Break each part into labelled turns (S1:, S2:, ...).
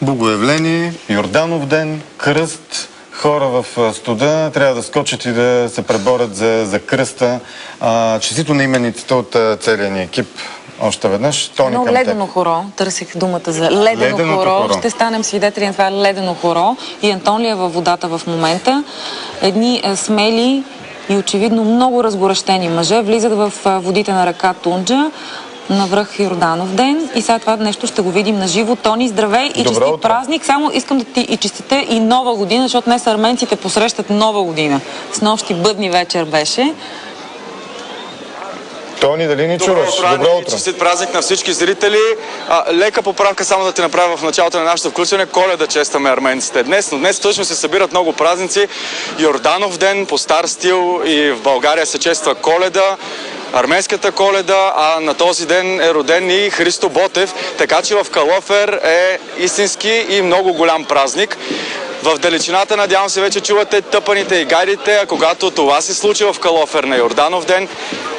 S1: Богоявление, Йорданов ден, кръст, хора в студа трябва да скочат и да се преборят за кръста. Честито на имениците от целия ни екип. Още веднъж. Тони,
S2: едно ледено хоро. Търсих думата за ледено хоро. Ще станем свидетели на това ледено хоро. И Антон ли е във водата в момента? Едни смели и очевидно много разгорещени мъже влизат в водите на река Тунджа на връх Йорданов ден и сега това нещо ще го видим на живо. Тони, здравей и честит празник. Само искам да ти и честите и нова година, защото днес арменците посрещат нова година. Снощи бъдни вечер беше.
S1: Тони, дали ни чуваш? Добро утро.
S3: Честит празник на всички зрители. Лека поправка само да ти направя в началото на нашето включване. Коледа честваме арменците днес, но днес точно се събират много празници. Йорданов ден по стар стил и в България се чества Коледа. Арменската Коледа, а на този ден е роден и Христо Ботев, така че в Калофер е истински и много голям празник. В далечината, надявам се, вече чувате тъпаните и гайдите, а когато това се случи в Калофер на Йорданов ден,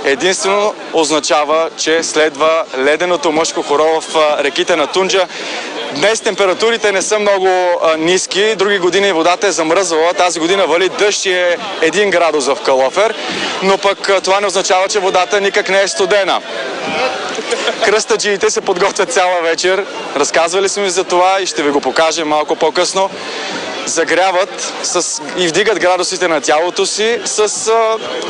S3: единствено означава, че следва леденото мъжко хоро в реките на Тунджа. Днес температурите не са много ниски, други години водата е замръзвала, тази година вали дъжд и е 1 градус в Калофер, но пък това не означава, че водата никак не е студена. Кръстаджиите се подготвят цяла вечер, разказвали сме ви за това и ще ви го покажем малко по-късно. Загряват и вдигат градусите на тялото си с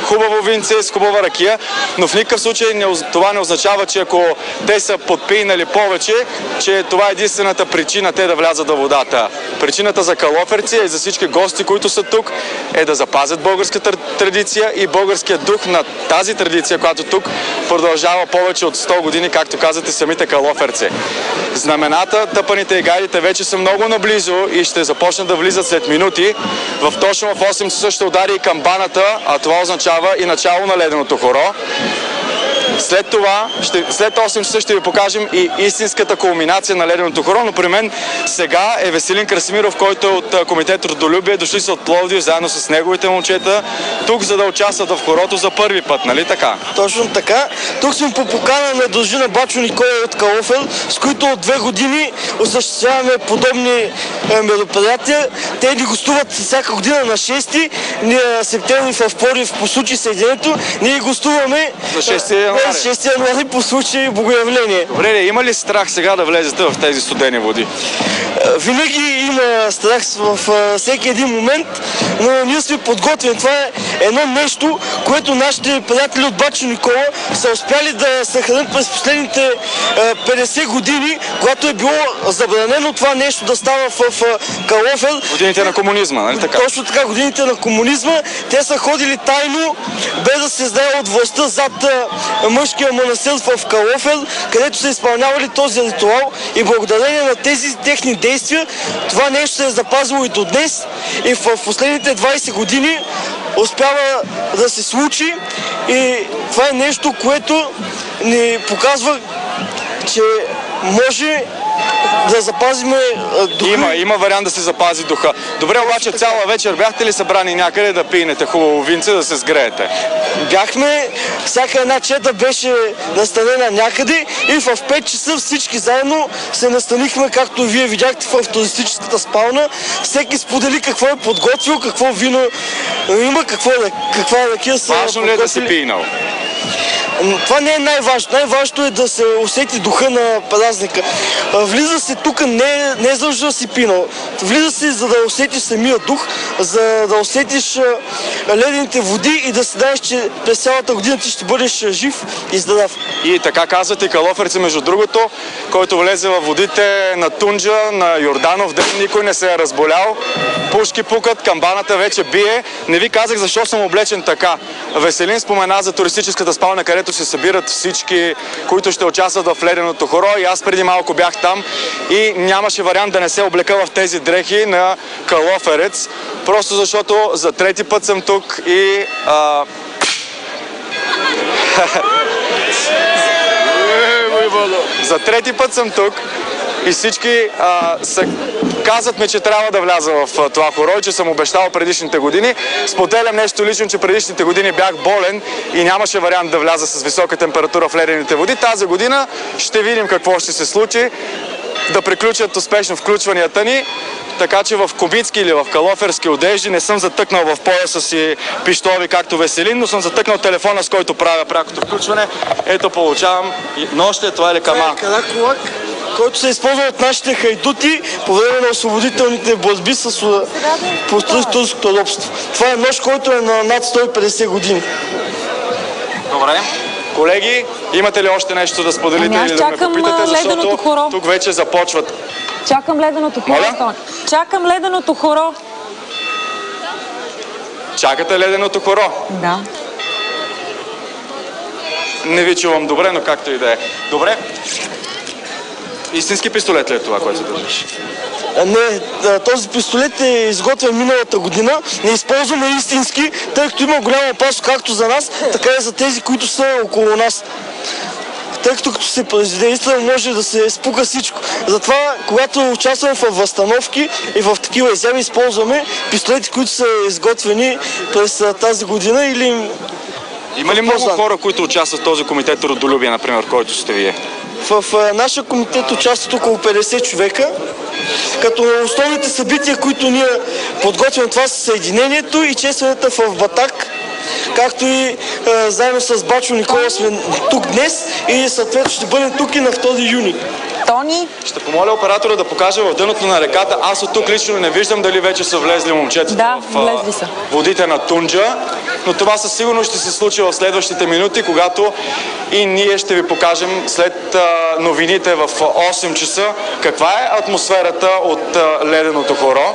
S3: хубаво винце, с хубава ракия, но в никакъв случай това не означава, че ако те са подпинали повече, че това е единствената причина те да влязат във водата. Причината за калоферци и за всички гости, които са тук, е да запазят българската традиция и българския дух на тази традиция, която тук продължава повече от 100 години, както казвате самите калоферци. Знамената, тъпаните и гайдите вече са много наблизо и ще започнат да влизат след минути. Точно в 8 часа ще удари и камбаната, а това означава и начало на леденото хоро. След 8 часа ще ви покажем и истинската кулминация на леденото хоро, но при мен сега е Веселин Красимиров, който е от комитет Родолюбие. Дошли са от Пловдив заедно с неговите момчета тук, за да участват в хорото за първи път, нали така?
S4: Точно така. Тук сме по покана на дължина Бачо Никола от Калофер, с които от 2 години осъществяваме подобни мероприятия. Те ни гостуват всяка година на 6 септември в Пловдив по случай Съединението. Ние гостуваме
S3: за 6
S4: януари по случай Богоявление.
S3: Добре, има ли страх сега да влезете в тези студени води?
S4: Винаги има страх в всеки един момент, но ние сме подготвени. Това е едно нещо, което нашите приятели от Бачо Никола са успяли да съхранят през последните 50 години, когато е било забранено това нещо да става в Калофер.
S3: Годините на комунизма, нали така?
S4: Точно така, годините на комунизма. Те са ходили тайно, без да се знае от властта зад мъжкия манастир в Калофер, където са изпълнявали този ритуал и благодарение на тези техни действия това нещо се е запазило и до днес и в последните 20 години успява да се случи и това е нещо, което ни показва, че може да запазиме духа.
S3: Има вариант да се запази духа. Добре, обаче цяла вечер бяхте ли събрани някъде да пинете хубаво винце, да се сгреете?
S4: Бяхме, всяка една чета беше настанена някъде и в 5 часа всички заедно се настанихме, както вие видяхте в туристическата спална. Всеки сподели какво е подготвил, какво вино има, каква ракия са подготвили.
S3: Важно ли е да се пинал?
S4: Това не е най-важно. Най-важното е да се усети духа на празника. Влиза се тук не за да си пинал. Влиза се за да усетиш самия дух, за да усетиш ледените води и да си знаеш, че през цялата година ти ще бъдеш жив и здрав.
S3: И така казват и калоферци, между другото, който влезе във водите на Тунджа, на Йорданов ден, никой не се е разболял. Пушки пукат, камбаната вече бие. Не ви казах защо съм облечен така. Веселин спомена за туристическата спална, където се събират всички, които ще участват в леденото хоро, и аз преди малко бях там и нямаше вариант да не се облека в тези дрехи на калоферец, просто защото за трети път съм тук и за трети път съм тук и всички казват ми, че трябва да вляза в това хоро и че съм обещал предишните години. Споделям нещо лично, че предишните години бях болен и нямаше вариант да вляза с висока температура в ледените води. Тази година ще видим какво ще се случи. да приключат успешно включванията ни. Така че в кубински или в калоферски одежди не съм затъкнал в пояса си пищови, както Веселин, но съм затъкнал телефона, с който правя прякото включване. Ето получавам нощи, това е лекама.
S4: Каракулак, който се използва от нашите хайдути по време на освободителните борби с турското робство. Това е нож, който е на над 150 години.
S3: Добре. Колеги, имате ли още нещо да споделите или да ме попитате, защото тук вече започват.
S2: Чакам леденото хоро. Чакам леденото хоро.
S3: Чакате леденото хоро?
S2: Да.
S3: Не ви чувам добре, но както и да е. Добре. Истински пистолет ли е това, което държиш?
S4: Не, този пистолет е изготвен миналата година. Не използваме истински, тъй като има голяма опасност както за нас, така и за тези, които са около нас. Тъй като се произведе изстрел, може да се спука всичко. Затова, когато участваме в възстановки и в такива изяви, използваме пистолети, които са изготвени през тази година или...
S3: Има ли много хора, които участват в този комитет Родолюбие, например, който сте вие?
S4: В нашия комитет участват около 50 човека, като основните събития, които ние подготвяме, това са съединението и честването в Батак, както и заедно с Бачо Никола сме тук днес и съответно ще бъдем тук и на 2 юни.
S2: Тони?
S3: Ще помоля оператора да покаже в дъното на реката. Аз от тук лично не виждам дали вече са влезли момчетата в водите на Тунджа, но това със сигурност ще се случи в следващите минути, когато и ние ще ви покажем след новините в 8 часа каква е атмосферата от леденото хоро.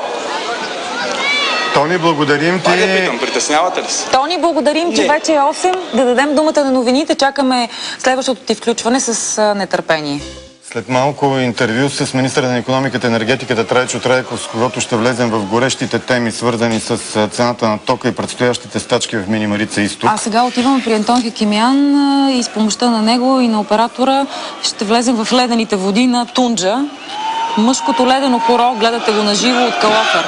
S1: Тони, благодарим ти.
S3: Пак да питам, притеснявате ли се?
S2: Тони, благодарим, че вече е 8. Да дадем думата на новините. Чакаме следващото ти включване с нетърпение.
S1: След малко интервю с министъра на икономиката и енергетиката Трайчо Трайков, с когото ще влезем в горещите теми, свързани с цената на тока и предстоящите стачки в Мини Марица изток.
S2: А сега отиваме при Антон Хекимян и с помощта на него и на оператора ще влезем в ледените води на Тунджа. Мъжкото ледено хоро, гледате го на живо от Калофер.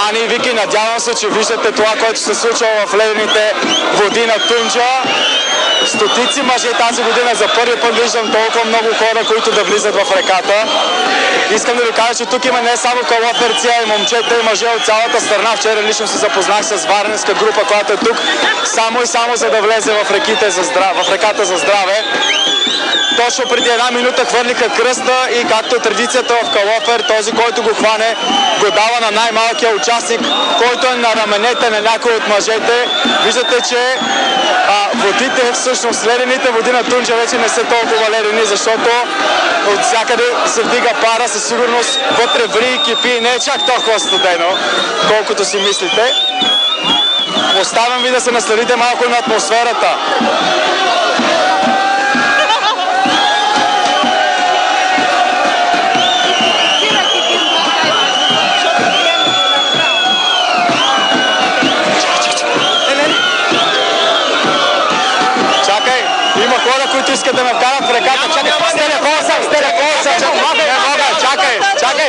S3: Ани и Вики, надявам се, че виждате това, което се случва в ледените води на Тунджа. Стотици мъже тази година за първи път виждам толкова много хора, които да влизат в реката. Искам да ви кажа, че тук има не само калоферци, а и момчета и мъже от цялата страна. Вчера лично се запознах с варненска група, която е тук само и само за да влезе в реката за здраве. Точно преди една минута хвърлиха кръста и както е традицията в Калофер, този, който го хване, го дава на най-малкия участник, който е на раменете на някой от мъжете. Виждате, че водите, всъщност ледените води на Тунджа вече не са толкова ледени, защото от всякъде се вдига пара, със сигурност вътре ври и кипи и не е чак толкова студено, колкото си мислите. Оставям ви да се насладите малко на атмосферата. Има хора, които искат да ме вкарат в реката. Чакай, с телефона съм. Не мога, чакай.
S5: Айде,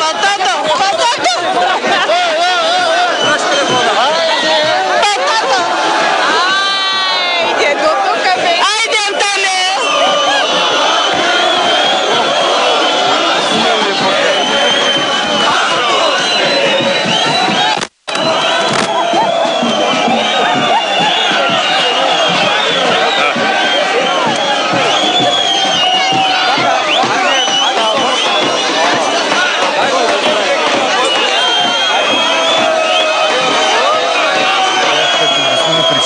S5: Антоне!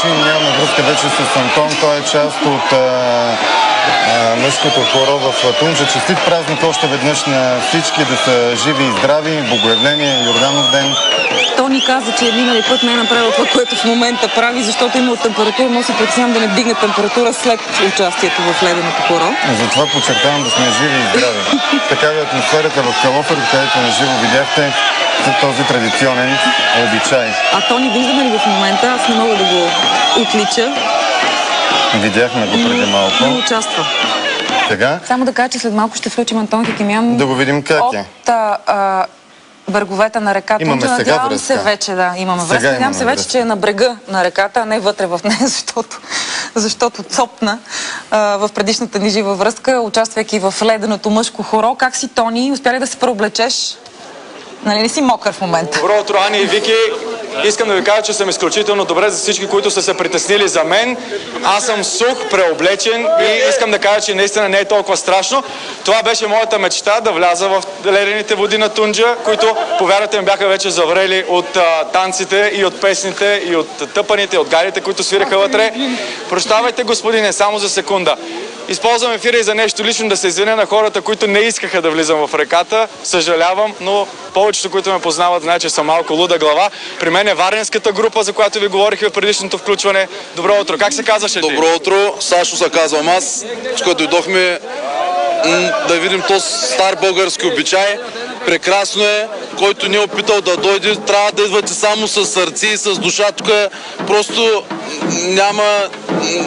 S1: Нямаме връзка вече с Антон. Той е част от мъжкото хоро в Тунджа. Честит празник още веднъж на всички, да са живи и здрави. Богоявление, Йорданов ден.
S2: Тони каза, че минали път не е направил това, което в момента прави, защото има температура, но се притеснявам да не вдигне температура след участието в леденото хоро.
S1: Затова подчертавам да сме живи и здрави. Такава е атмосферата в Калофер, където на живо видяхте този традиционен обичай.
S2: А Тони виждаме ли в момента? Аз не мога да го отлича.
S1: Видяхме го преди малко.
S2: Не участва.
S1: Сега?
S2: Само да кажа, че след малко ще включим Антон Хекимян.
S1: Да го видим как е.
S2: От бреговете на реката.
S1: Имаме сега
S2: Надявам
S1: връзка.
S2: се вече, да, имаме връзка. Надявам се вече, че е на брега на реката, а не вътре в нея, защото защото цопна в предишната ни жива връзка, участвайки в леденото мъжко хоро. Как си, Тони? Успя ли да се преоблечеш? Нали не си мокър в момента?
S3: Добро утро, Ани и Вики. Искам да ви кажа, че съм изключително добре за всички, които са се притеснили за мен. Аз съм сух, преоблечен и искам да кажа, че наистина не е толкова страшно. Това беше моята мечта, да вляза в ледените води на Тунджа, които, повярвайте ми, бяха вече заврели от танците и от песните, и от тъпаните, и от гарите, които свираха вътре. Прощавайте, господине, само за секунда. Използвам ефира и за нещо лично, да се извиня на хората, които не искаха да влизам в реката. Съжалявам, но повечето, които ме познават, знаят, че съм малко луда глава. При мен е варненската група, за която ви говорих в предишното включване. Добро утро. Как се казваше ти?
S6: Добро утро. Сашо се казвам аз. Когато дойдохме да видим този стар български обичай. Прекрасно е. Който не е опитал да дойде, трябва да идвате само с сърце и с душа. Тук просто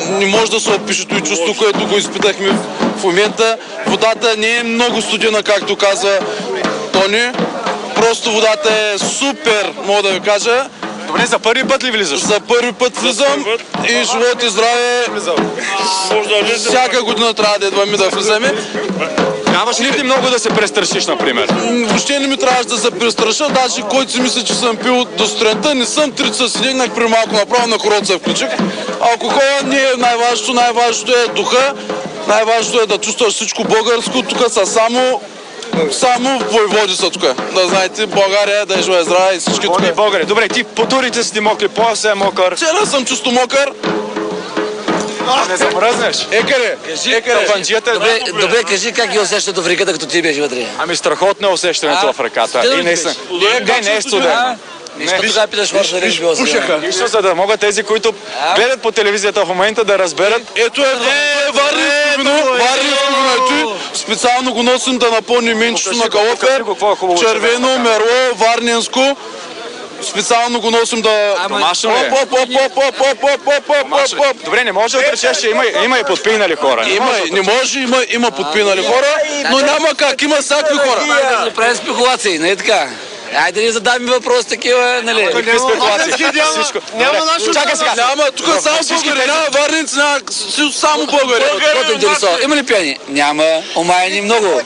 S6: не може да се опише това чувство, което го изпитахме в момента. Водата не е много студена, както каза Тони. Просто водата е супер, мога да ви кажа.
S3: Добре, за първи път ли влизаш?
S6: За първи път влизам и живот и здраве. Всяка година трябва да идваме да влизаме.
S3: Трябваше ли ти много да се престрашиш, например?
S6: Въобще не ми трябваше да се престраша, даже който си мисля, че съм пил до сутринта, не съм трица, си легнах при малко направо на хората се включих. Алкохола не е най-важното, най-важното е духа, най-важното е да чувстваш всичко българско, тук са само войводи са тук. Да знаете, България да е жива и здрава и всички тук.
S3: България. Добре, ти по турите си ти мокри, пояса е мокър.
S6: Вчера съм чисто мокър.
S3: Не замръзнеш.
S6: Екаре,
S7: Добре, кажи как ги усещате в реката, като ти беше вътре.
S3: Ами страхотно е усещането в реката. И наистина. Не е студено.
S7: Защо тогава питаш хората дали ще било сега?
S3: Нищо, за да могат тези, които гледат по телевизията в момента, да разберат.
S6: Ето варненско вино. Специално го носим да напълни менчето на Калофер. Червено, мерло, варненско. Специално го носим да...
S3: Домашно ли е? Добре, не може да отречеш, че има и подпинали хора.
S6: Има подпинали хора, но няма как, има всякакви хора.
S7: Да правим спекулации, не е така? Айде да ни задаваме въпроси такива, нали?
S3: Какви спекулации? Всичко. Чакай сега.
S6: Няма, тук само българи, няма варненци, няма само българи.
S7: Какво те интересува? Има ли пияни? Няма. Омаяни много.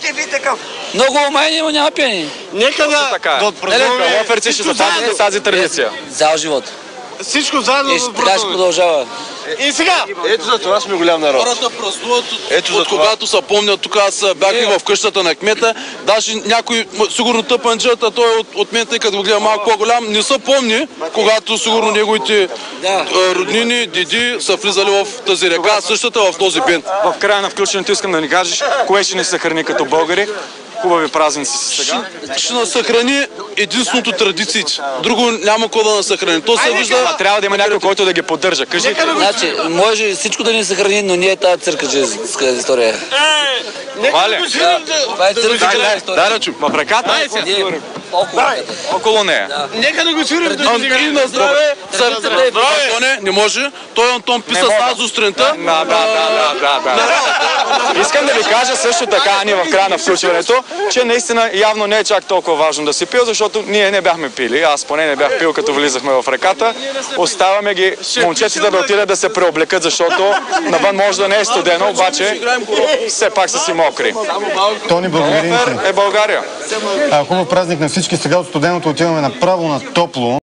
S7: Много омаяни, но няма пияни.
S3: Нека да отпразнуваме Калоферци ще запазят тази традиция.
S7: Цял живот.
S4: Всичко заедно
S7: И така ще продължава.
S4: И сега!
S6: Ето за това сме голям народ. Хората празнуват от когато се помнят. Тук аз бях и в къщата на кмета. Даже някой, сигурно тъпанджата, той от мен, тъй като го гледа малко по-голям, не се помни, когато сигурно неговите роднини, деди са влизали в тази река, същата в този бент.
S3: В края на включването искам да ни кажеш, кое ще ни съхрани като българи. Хубави празници си сега.
S6: Ще нас съхрани единственото традициите. Друго няма какво да нас съхрани. То се вижда.
S3: Трябва да има някой, който да ги поддържа. Кажи.
S7: Значи, може всичко да ни съхрани, но не е тази църкаджийска история.
S3: Това ли?
S7: Това е църкаджийска история.
S6: Да, чу.
S3: В реката? Около нея.
S4: Нека да го свирим.
S6: И на здраве, сърце. Не може. Той Антон писа с нас до сутринта.
S3: Искам да ви кажа също така, Ани, в края на включването, че наистина явно не е чак толкова важно да си пил, защото ние не бяхме пили. Аз поне не бях пил, като влизахме в реката. Оставаме ги момчетите да отидат да се преоблекат, защото навън може да не е студено, обаче все пак са си мокри.
S1: Тони, благодарим ти.
S3: Е България.
S1: Хубав празник на всички. Сега от студеното отиваме направо на топло.